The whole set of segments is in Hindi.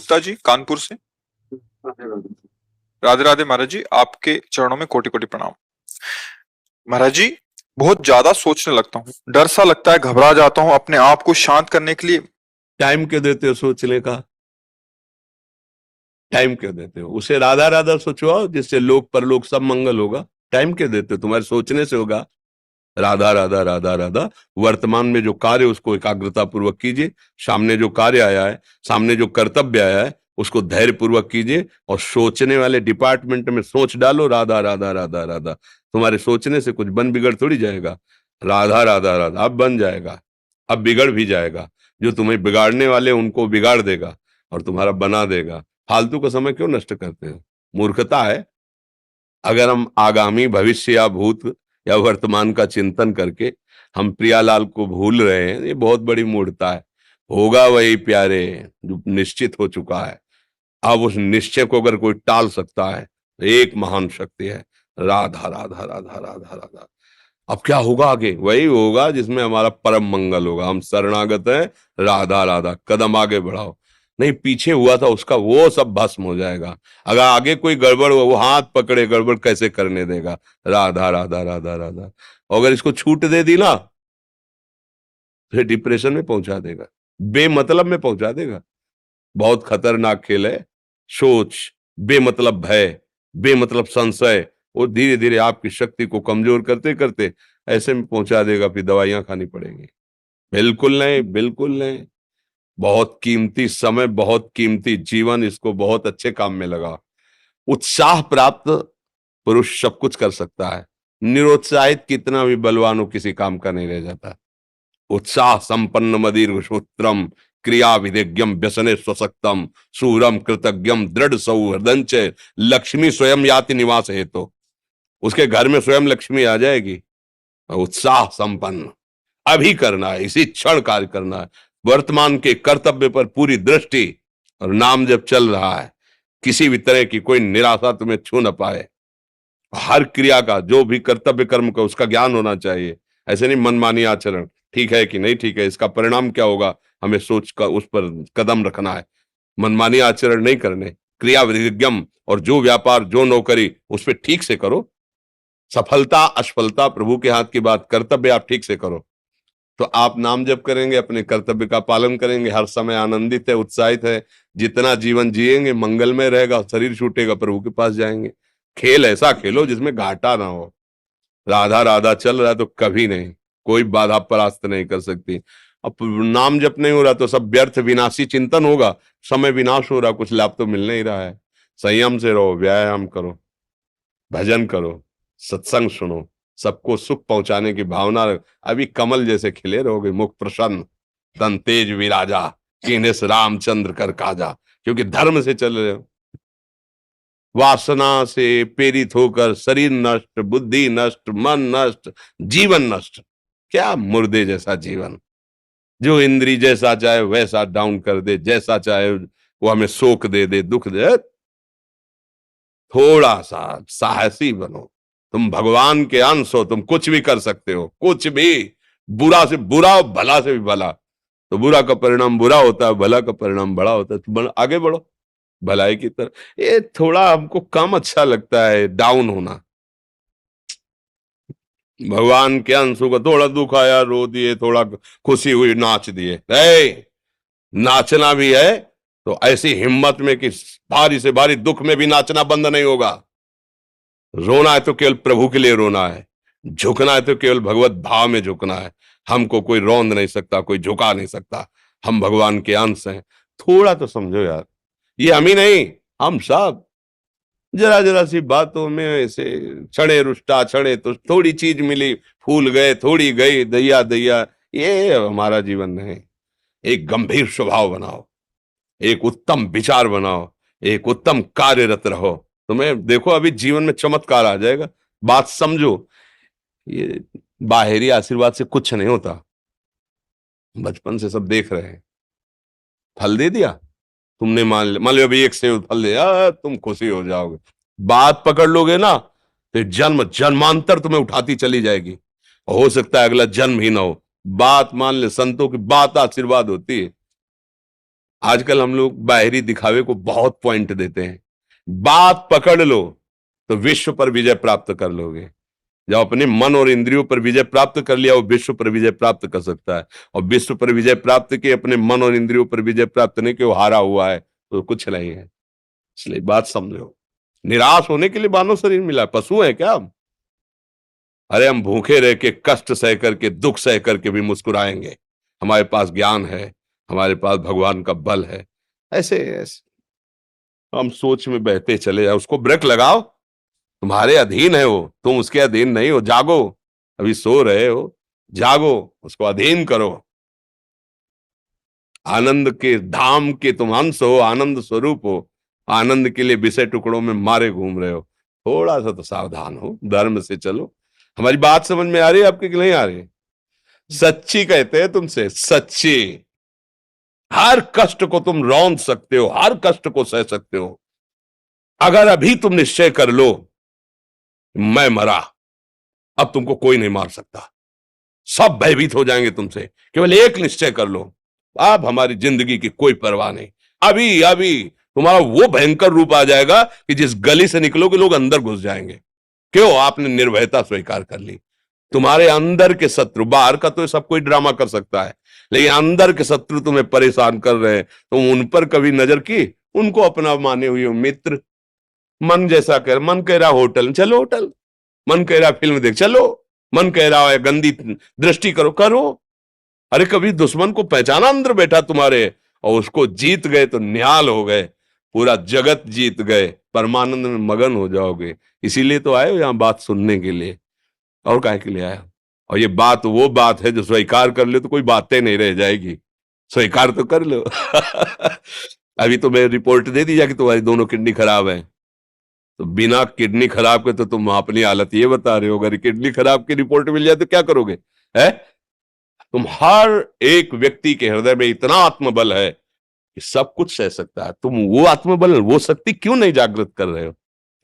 गुप्ता जी कानपुर से। राधे राधे महाराज जी, आपके चरणों में कोटि कोटि प्रणाम। महाराज जी, बहुत ज्यादा सोचने लगता हूँ, डर सा लगता है, घबरा जाता हूँ। अपने आप को शांत करने के लिए टाइम क्यों देते हो सोचने का? टाइम क्यों देते हो? उसे राधा राधा सोचो जिससे लोक परलोक सब मंगल होगा। टाइम क्यों देते हो? तुम्हारे सोचने से होगा। राधा राधा राधा राधा। वर्तमान में जो कार्य उसको एकाग्रता पूर्वक कीजिए। सामने जो कार्य आया है, सामने जो कर्तव्य आया है, उसको धैर्य पूर्वक कीजिए और सोचने वाले डिपार्टमेंट में सोच डालो राधा राधा राधा राधा। तुम्हारे सोचने से कुछ बन बिगड़ थोड़ी जाएगा। राधा राधा राधा अब बन जाएगा, अब बिगड़ भी जाएगा। जो तुम्हें बिगाड़ने वाले उनको बिगाड़ देगा और तुम्हारा बना देगा। फालतू का समय क्यों नष्ट करते हो? मूर्खता है। अगर हम आगामी भविष्य या भूत या वर्तमान का चिंतन करके हम प्रियालाल को भूल रहे हैं, ये बहुत बड़ी मूर्खता है। होगा वही प्यारे जो निश्चित हो चुका है। अब उस निश्चय को अगर कोई टाल सकता है तो एक महान शक्ति है, राधा राधा राधा राधा राधा। अब क्या होगा आगे? वही होगा जिसमें हमारा परम मंगल होगा। हम शरणागत हैं, राधा राधा। कदम आगे बढ़ाओ। नहीं, पीछे हुआ था उसका वो सब भस्म हो जाएगा। अगर आगे कोई गड़बड़ हुआ, वो हाथ पकड़े गड़बड़ कैसे करने देगा? राधा राधा राधा राधा। और अगर इसको छूट दे दी ना, फिर डिप्रेशन में पहुंचा देगा, बेमतलब में पहुंचा देगा। बहुत खतरनाक खेल है। सोच, बेमतलब भय, बेमतलब संशय, वो धीरे धीरे आपकी शक्ति को कमजोर करते करते ऐसे में पहुंचा देगा, फिर दवाइयां खानी पड़ेंगी। बिल्कुल नहीं, बिल्कुल नहीं। बहुत कीमती समय, बहुत कीमती जीवन, इसको बहुत अच्छे काम में लगा। उत्साह प्राप्त पुरुष सब कुछ कर सकता है। निरुत्साहित कितना भी बलवान हो, किसी काम का नहीं रह जाता। उत्साह संपन्न मदीर्घ सूत्रम क्रिया विधिज्ञम व्यसने स्वसक्तम सूरम कृतज्ञम दृढ़ सौहृदंच लक्ष्मी स्वयं याति निवास हेतु। उसके घर में स्वयं लक्ष्मी आ जाएगी। उत्साह संपन्न अभी करना है, इसी क्षण कार्य करना है। वर्तमान के कर्तव्य पर पूरी दृष्टि और नाम जब चल रहा है, किसी भी तरह की कोई निराशा तुम्हें छू न पाए। हर क्रिया का, जो भी कर्तव्य कर्म का, उसका ज्ञान होना चाहिए। ऐसे नहीं मनमानी आचरण, ठीक है कि नहीं ठीक है, इसका परिणाम क्या होगा, हमें सोच कर उस पर कदम रखना है। मनमानी आचरण नहीं करने, क्रिया विधिज्ञम, और जो व्यापार जो नौकरी उस पर ठीक से करो। सफलता असफलता प्रभु के हाथ की बात, कर्तव्य आप ठीक से करो तो आप नाम जप करेंगे, अपने कर्तव्य का पालन करेंगे, हर समय आनंदित है, उत्साहित है। जितना जीवन जिएंगे मंगलमय रहेगा। शरीर छूटेगा, प्रभु के पास जाएंगे। खेल ऐसा खेलो जिसमें घाटा ना हो। राधा राधा चल रहा है तो कभी नहीं, कोई बाधा परास्त नहीं कर सकती। अब नाम जप नहीं हो रहा तो सब व्यर्थ विनाशी चिंतन होगा। समय विनाश हो रहा, कुछ लाभ तो मिल नहीं रहा है। संयम से रहो, व्यायाम करो, भजन करो, सत्संग सुनो, सबको सुख पहुंचाने की भावना रख। अभी कमल जैसे खिले रहोगे, मुख प्रसन्न, तन तेज विराजा, कीनेस रामचंद्र कर काजा। क्योंकि धर्म से चल रहे हो। वासना से प्रेरित होकर शरीर नष्ट, बुद्धि नष्ट, मन नष्ट, जीवन नष्ट। क्या मुर्दे जैसा जीवन, जो इंद्री जैसा चाहे वैसा डाउन कर दे, जैसा चाहे वो हमें शोक दे दे, दुख दे। थोड़ा सा साहसी बनो। तुम भगवान के अंश हो, तुम कुछ भी कर सकते हो, कुछ भी। बुरा से बुरा, भला से भी भला। तो बुरा का परिणाम बुरा होता है, भला का परिणाम बड़ा होता है। तो आगे बढ़ो भलाई की तरफ। ये थोड़ा हमको कम अच्छा लगता है डाउन होना। भगवान के अंशों का थोड़ा दुख आया रो दिए, थोड़ा खुशी हुई नाच दिए। नाचना भी है तो ऐसी हिम्मत में कि भारी से भारी दुख में भी नाचना बंद नहीं होगा। रोना है तो केवल प्रभु के लिए रोना है, झुकना है तो केवल भगवत भाव में झुकना है। हमको कोई रौंद नहीं सकता, कोई झुका नहीं सकता। हम भगवान के अंश हैं। थोड़ा तो समझो यार, ये हम ही नहीं, हम सब जरा जरा सी बातों में ऐसे क्षणे रुष्टा क्षणे तो थोड़ी चीज मिली, फूल गए, थोड़ी गई, दैया दैया। ये हमारा जीवन नहीं। एक गंभीर स्वभाव बनाओ, एक उत्तम विचार बनाओ, एक उत्तम कार्यरत रहो। तुम्हें देखो अभी जीवन में चमत्कार आ जाएगा। बात समझो, ये बाहरी आशीर्वाद से कुछ नहीं होता। बचपन से सब देख रहे हैं। फल दे दिया तुमने, मान लो अभी एक सेब फल दिया, तुम खुशी हो जाओगे। बात पकड़ लोगे ना तो जन्म जन्मांतर तुम्हें उठाती चली जाएगी। हो सकता है अगला जन्म ही ना हो। बात मान ले, संतों की बात आशीर्वाद होती है। आजकल हम लोग बाहरी दिखावे को बहुत पॉइंट देते हैं। बात पकड़ लो तो विश्व पर विजय प्राप्त कर लोगे। जब अपने मन और इंद्रियों पर विजय प्राप्त कर लिया, वो विश्व पर विजय प्राप्त कर सकता है। और विश्व पर विजय प्राप्त किए, अपने मन और इंद्रियों पर विजय प्राप्त नहीं कि वो हारा हुआ है, तो कुछ नहीं है। इसलिए बात समझो, निराश होने के लिए मानव शरीर मिला, पशु है क्या हम? अरे हम भूखे रह के, कष्ट सह करके, दुख सह करके भी मुस्कुराएंगे। हमारे पास ज्ञान है, हमारे पास भगवान का बल है। ऐसे ऐसे हम सोच में बहते चले जाओ, उसको ब्रेक लगाओ। तुम्हारे अधीन है वो, तुम उसके अधीन नहीं हो। जागो, अभी सो रहे हो, जागो, उसको अधीन करो। आनंद के धाम के तुम अंश हो, आनंद स्वरूप हो। आनंद के लिए विषय टुकड़ों में मारे घूम रहे हो। थोड़ा सा तो सावधान हो, धर्म से चलो। हमारी बात समझ में आ रही है आपकी कि नहीं आ रही? सच्ची कहते हैं तुमसे, सच्ची। हर कष्ट को तुम रौंद सकते हो, हर कष्ट को सह सकते हो, अगर अभी तुम निश्चय कर लो मैं मरा, अब तुमको कोई नहीं मार सकता। सब भयभीत हो जाएंगे तुमसे। केवल एक निश्चय कर लो, अब हमारी जिंदगी की कोई परवाह नहीं। अभी अभी तुम्हारा वो भयंकर रूप आ जाएगा कि जिस गली से निकलोगे लोग अंदर घुस जाएंगे। क्यों? आपने निर्भयता स्वीकार कर ली। तुम्हारे अंदर के शत्रु, बाहर का तो सब कोई ड्रामा कर सकता है, लेकिन अंदर के शत्रु तुम्हें परेशान कर रहे हैं। तुम उन पर कभी नजर की? उनको अपना माने हुए मित्र। मन जैसा कर, मन कह रहा होटल चलो होटल, मन कह रहा फिल्म देख चलो, मन कह रहा है गंदी दृष्टि करो करो। अरे कभी दुश्मन को पहचाना अंदर बैठा तुम्हारे, और उसको जीत गए तो निहाल हो गए, पूरा जगत जीत गए, परमानंद में मगन हो जाओगे। इसीलिए तो आए हो यहां बात सुनने के लिए, और काहे के लिए आया? और ये बात वो बात है जो स्वीकार कर ले तो कोई बातें नहीं रह जाएगी। स्वीकार तो कर लो। अभी तो मैं रिपोर्ट दे दी कि तुम्हारी दोनों किडनी खराब है, तो बिना किडनी खराब के तो तुम अपनी हालत ये बता रहे हो। अगर किडनी खराब की रिपोर्ट मिल जाए तो क्या करोगे? है तुम हर एक व्यक्ति के हृदय में इतना आत्मबल है कि सब कुछ सह सकता है। तुम वो आत्मबल, वो शक्ति क्यों नहीं जागृत कर रहे हो?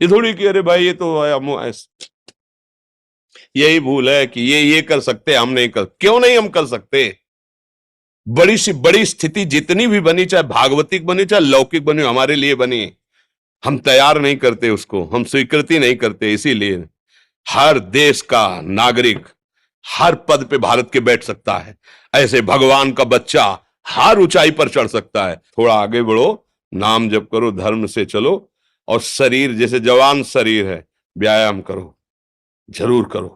ये थोड़ी कि अरे भाई ये तो यही भूल है कि ये कर सकते, हम नहीं कर। क्यों नहीं हम कर सकते? बड़ी सी बड़ी स्थिति जितनी भी बनी, चाहे भागवतिक बनी चाहे लौकिक बनी, हमारे लिए बनी, हम तैयार नहीं करते उसको, हम स्वीकृति नहीं करते। इसीलिए हर देश का नागरिक हर पद पे भारत के बैठ सकता है, ऐसे भगवान का बच्चा हर ऊंचाई पर चढ़ सकता है। थोड़ा आगे बढ़ो, नाम जप करो, धर्म से चलो, और शरीर जैसे जवान शरीर है, व्यायाम करो, जरूर करो।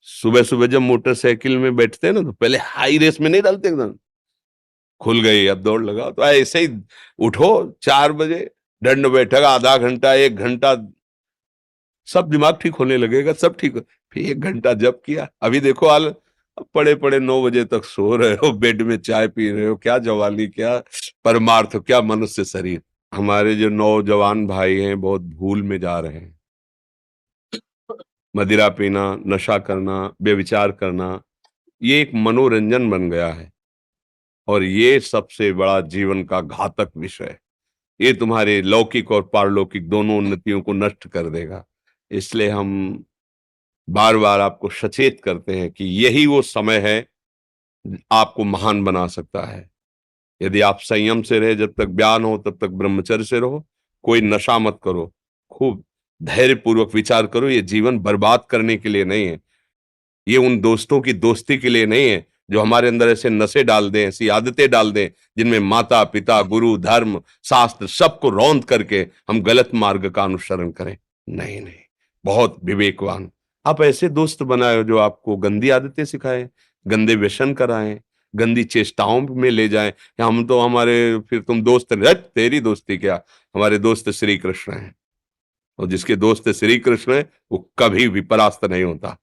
सुबह सुबह जब मोटरसाइकिल में बैठते हैं ना, तो पहले हाई रेस में नहीं डालते, एकदम खुल गई अब दौड़ लगाओ, तो ऐसे ही उठो 4 बजे, दंड बैठक आधा घंटा 1 घंटा, सब दिमाग ठीक होने लगेगा, सब ठीक। फिर 1 घंटा जब किया, अभी देखो हाल, पड़े पड़े 9 बजे तक सो रहे हो, बेड में चाय पी रहे हो। क्या जवानी, क्या परमार्थ, क्या मनुष्य शरीर। हमारे जो नौजवान भाई हैं बहुत भूल में जा रहे हैं। मदिरा पीना, नशा करना, व्यभिचार करना, ये एक मनोरंजन बन गया है, और ये सबसे बड़ा जीवन का घातक विषय है। ये तुम्हारे लौकिक और पारलौकिक दोनों उन्नतियों को नष्ट कर देगा। इसलिए हम बार बार आपको सचेत करते हैं कि यही वो समय है आपको महान बना सकता है। यदि आप संयम से रहे, जब तक ज्ञान हो तब तक ब्रह्मचर्य से रहो, कोई नशा मत करो, खूब धैर्य पूर्वक विचार करो। ये जीवन बर्बाद करने के लिए नहीं है, ये उन दोस्तों की दोस्ती के लिए नहीं है जो हमारे अंदर ऐसे नशे डाल दें, ऐसी आदतें डाल दें जिनमें माता पिता, गुरु, धर्म, शास्त्र सबको रौंद करके हम गलत मार्ग का अनुसरण करें। नहीं नहीं, बहुत विवेकवान। आप ऐसे दोस्त बनाए जो आपको गंदी आदतें सिखाएं, गंदे व्यसन कराएं, गंदी चेष्टाओं में ले जाएं। हम तो हमारे, फिर तुम दोस्त नहीं, तेरी दोस्ती क्या, हमारे दोस्त श्री कृष्ण हैं, और जिसके दोस्त श्री कृष्ण है वो कभी भी परास्त नहीं होता।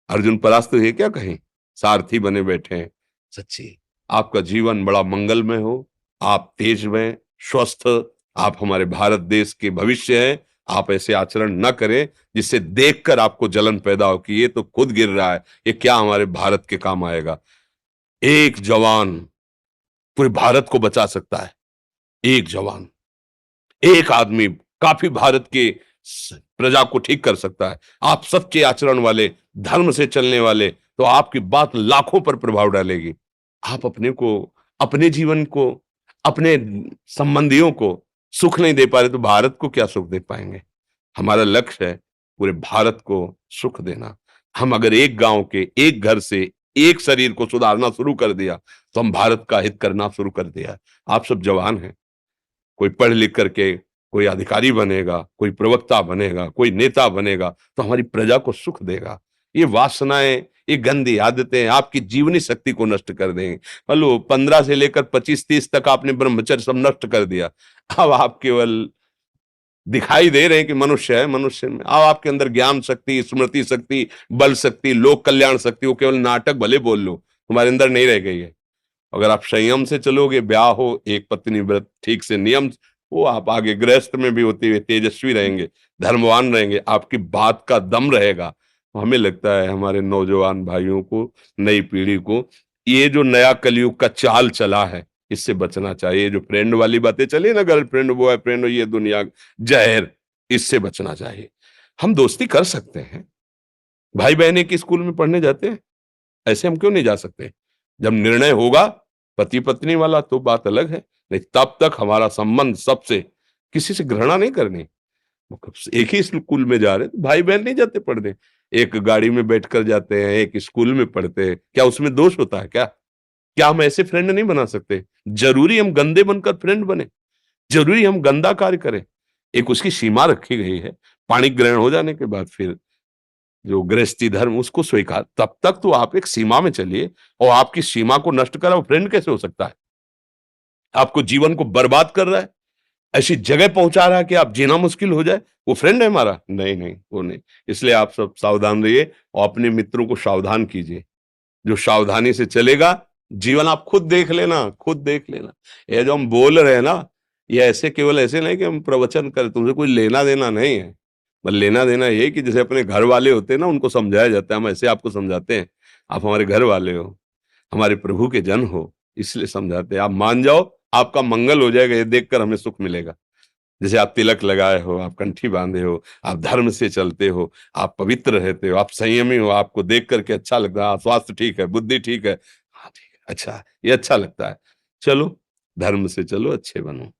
अर्जुन परास्त है क्या कहीं? सारथी बने बैठे हैं। सच्ची आपका जीवन बड़ा मंगलमय हो, आप तेज में स्वस्थ, आप हमारे भारत देश के भविष्य हैं। आप ऐसे आचरण न करें जिससे देखकर आपको जलन पैदा हो कि ये तो खुद गिर रहा है, ये क्या हमारे भारत के काम आएगा। एक जवान पूरे भारत को बचा सकता है, एक जवान, एक आदमी काफी भारत के प्रजा को ठीक कर सकता है। आप सच्चे आचरण वाले, धर्म से चलने वाले, तो आपकी बात लाखों पर प्रभाव डालेगी। आप अपने को, अपने जीवन को अपने संबंधियों को सुख नहीं दे पा रहे तो भारत को क्या सुख दे पाएंगे? हमारा लक्ष्य है पूरे भारत को सुख देना। हम अगर एक गांव के एक घर से एक शरीर को सुधारना शुरू कर दिया तो हम भारत का हित करना शुरू कर दिया। आप सब जवान हैं, कोई पढ़ लिख करके कोई अधिकारी बनेगा, कोई प्रवक्ता बनेगा, कोई नेता बनेगा तो हमारी प्रजा को सुख देगा। ये वासनाएं, ये गंदी आदतें आपकी जीवनी शक्ति को नष्ट कर देंगे। हेलो, 15 से लेकर 25-30 तक आपने ब्रह्मचर्य सब नष्ट कर दिया। अब आप केवल दिखाई दे रहे हैं कि मनुष्य है, मनुष्य में अब आपके अंदर ज्ञान शक्ति, स्मृति शक्ति, बल शक्ति, लोक कल्याण शक्ति, वो केवल नाटक भले बोल लो, तुम्हारे अंदर नहीं रह गई है। अगर आप संयम से चलोगे, ब्याह हो, एक पत्नी व्रत ठीक से नियम, वो आप आगे गृहस्थ में भी होते हुए तेजस्वी रहेंगे, धर्मवान रहेंगे, आपकी बात का दम रहेगा। हमें लगता है हमारे नौजवान भाइयों को, नई पीढ़ी को, ये जो नया कलयुग का चाल चला है इससे बचना चाहिए। जो फ्रेंड वाली बातें चली ना, गर्लफ्रेंड, बॉयफ्रेंड, ये दुनिया जहर, इससे बचना चाहिए। हम दोस्ती कर सकते हैं, भाई बहन एक स्कूल में पढ़ने जाते हैं, ऐसे हम क्यों नहीं जा सकते? जब निर्णय होगा पति पत्नी वाला तो बात अलग है, नहीं तब तक हमारा संबंध सबसे, किसी से घृणा नहीं करनी। एक ही स्कूल में जा रहे तो भाई बहन नहीं जाते पढ़ने, एक गाड़ी में बैठकर जाते हैं, एक स्कूल में पढ़ते हैं, क्या उसमें दोष होता है? क्या हम ऐसे फ्रेंड नहीं बना सकते? जरूरी हम गंदे बनकर फ्रेंड बने? जरूरी हम गंदा कार्य करें? एक उसकी सीमा रखी गई है। पाणी ग्रहण हो जाने के बाद फिर जो गृहस्थी धर्म उसको स्वीकार, तब तक तो आप एक सीमा में चलिए, और आपकी सीमा को नष्ट करा वो फ्रेंड कैसे हो सकता है? आपको जीवन को बर्बाद कर रहा है, ऐसी जगह पहुंचा रहा है कि आप जीना मुश्किल हो जाए, वो फ्रेंड है हमारा? नहीं नहीं, वो नहीं। इसलिए आप सब सावधान रहिए और अपने मित्रों को सावधान कीजिए। जो सावधानी से चलेगा, जीवन आप खुद देख लेना, खुद देख लेना। ये जो हम बोल रहे हैं ना, ये ऐसे केवल ऐसे नहीं कि हम प्रवचन करें, तुमसे कोई लेना देना नहीं है। बस लेना देना ये कि जैसे अपने घर वाले होते हैं ना, उनको समझाया जाता है, हम ऐसे आपको समझाते हैं। आप हमारे घर वाले हो, हमारे प्रभु के जन हो, इसलिए समझाते हैं। आप मान जाओ, आपका मंगल हो जाएगा, ये देखकर हमें सुख मिलेगा। जैसे आप तिलक लगाए हो, आप कंठी बांधे हो, आप धर्म से चलते हो, आप पवित्र रहते हो, आप संयमी हो, आपको देख करके अच्छा लगता है, स्वास्थ्य ठीक है, बुद्धि ठीक है, हाँ ठीक है, अच्छा, ये अच्छा लगता है। चलो, धर्म से चलो, अच्छे बनो।